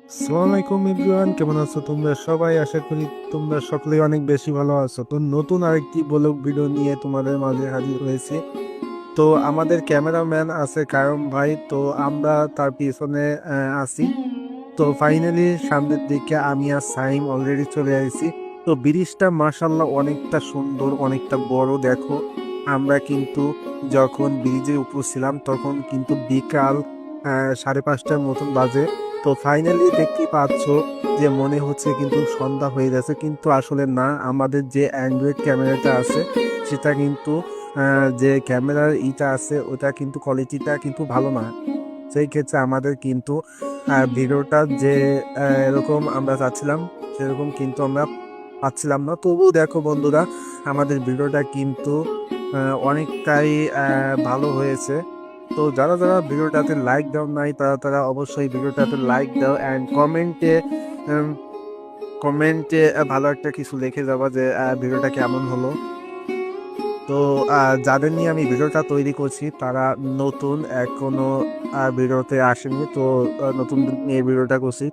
আসসালামু আলাইকুম এভরিওয়ান, কেমন আছো তোমরা সবাই? আশা করি তোমরা সকলেই অনেক বেশি ভালো আছো। তো নতুন আরেকটি ব্লগ ভিডিও নিয়ে তোমাদের মাঝে হাজির হয়েছি। তো আমাদের ক্যামেরাম্যান আছে কায়ম ভাই, তো আমরা তার পিছনে আছি। তো ফাইনালি সামনের দিকে আমি আর সাইম অলরেডি চলে আসছি। তো ব্রিজটা মাশাল্লাহ অনেকটা সুন্দর, অনেকটা বড়। দেখো, আমরা কিন্তু যখন ব্রিজের উপর ছিলাম তখন কিন্তু বিকাল 5:30টার মতন বাজে। তো ফাইনালি দেখতে পাচ্ছ যে মনে হচ্ছে কিন্তু সন্ধ্যা হয়ে গেছে, কিন্তু আসলে না। আমাদের যে অ্যান্ড্রয়েড ক্যামেরাটা আছে সেটা কিন্তু যে ক্যামেরার ইটা আছে ওটা কিন্তু কোয়ালিটিটা কিন্তু ভালো না। সেই ক্ষেত্রে আমাদের কিন্তু ভিডিওটা যে এরকম আমরা চাচ্ছিলাম সেরকম কিন্তু আমরা পাচ্ছিলাম না। তবুও দেখো বন্ধুরা, আমাদের ভিডিওটা কিন্তু অনেকটাই ভালো হয়েছে। তো যারা যারা ভিডিওটাতে লাইক দাও নাই তারা তারা অবশ্যই ভিডিওটাতে লাইক দাও অ্যান্ড কমেন্টে ভালো একটা কিছু লিখে যাবা যে ভিডিওটা কেমন হলো। তো যাদের নিয়ে আমি ভিডিওটা তৈরি করছি তারা নতুন, এখনো ভিডিওতে আসেনি। তো নতুন নিয়ে ভিডিওটা করছি।